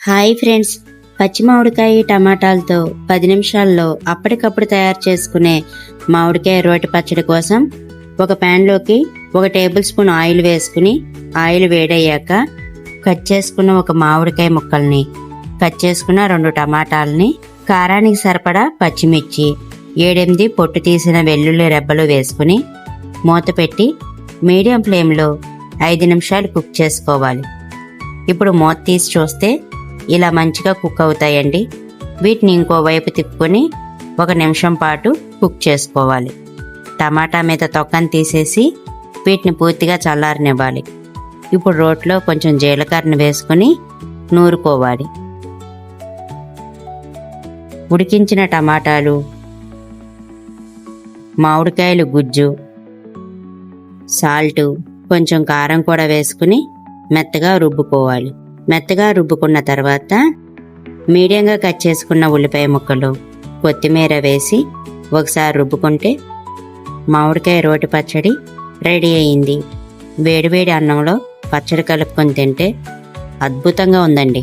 Hi friends, పచ్చి మామిడికాయ టమాటాలతో 10 నిమిషాల్లో అప్పటికప్పుడు తయారు చేసుకునే మామిడికాయ రోటి పచ్చడి కోసం ఒక ప్యాన్లోకి 1 టేబుల్ స్పూన్ ఆయిల్ వేసుకుని ఆయిల్ వేడయ్యాక కట్ చేసుకున్న ఒక మామిడికాయ ముక్కల్ని, కట్ చేసుకున్న 2 టమాటాలని, కారానికి సరిపడా పచ్చిమిర్చి, 7-8 పొట్టు తీసిన వెల్లుల్లి రెబ్బలు వేసుకుని మూత పెట్టి మీడియం ఫ్లేమ్లో 5 నిమిషాలు కుక్ చేసుకోవాలి. ఇప్పుడు మూత తీసి చూస్తే ఇలా మంచిగా కుక్ అవుతాయండి. వీటిని ఇంకోవైపు తిప్పుకొని 1 నిమిషం పాటు కుక్ చేసుకోవాలి. టమాటా మీద తొక్కను తీసేసి వీటిని పూర్తిగా చల్లారనివ్వాలి. ఇప్పుడు రోట్లో కొంచెం జీలకర్రను వేసుకొని నూరుకోవాలి. ఉడికించిన టమాటాలు, మామిడికాయలు గుజ్జు, సాల్టు, కొంచెం కారం కూడా వేసుకుని మెత్తగా రుబ్బుకోవాలి. మెత్తగా రుబ్బుకున్న తర్వాత మీడియంగా కట్ చేసుకున్న ఉల్లిపాయ ముక్కలు, కొత్తిమీర వేసి ఒకసారి రుబ్బుకుంటే మామిడికాయ రోటి పచ్చడి రెడీ అయింది. వేడివేడి అన్నంలో పచ్చడి కలుపుకొని తింటే అద్భుతంగా ఉందండి.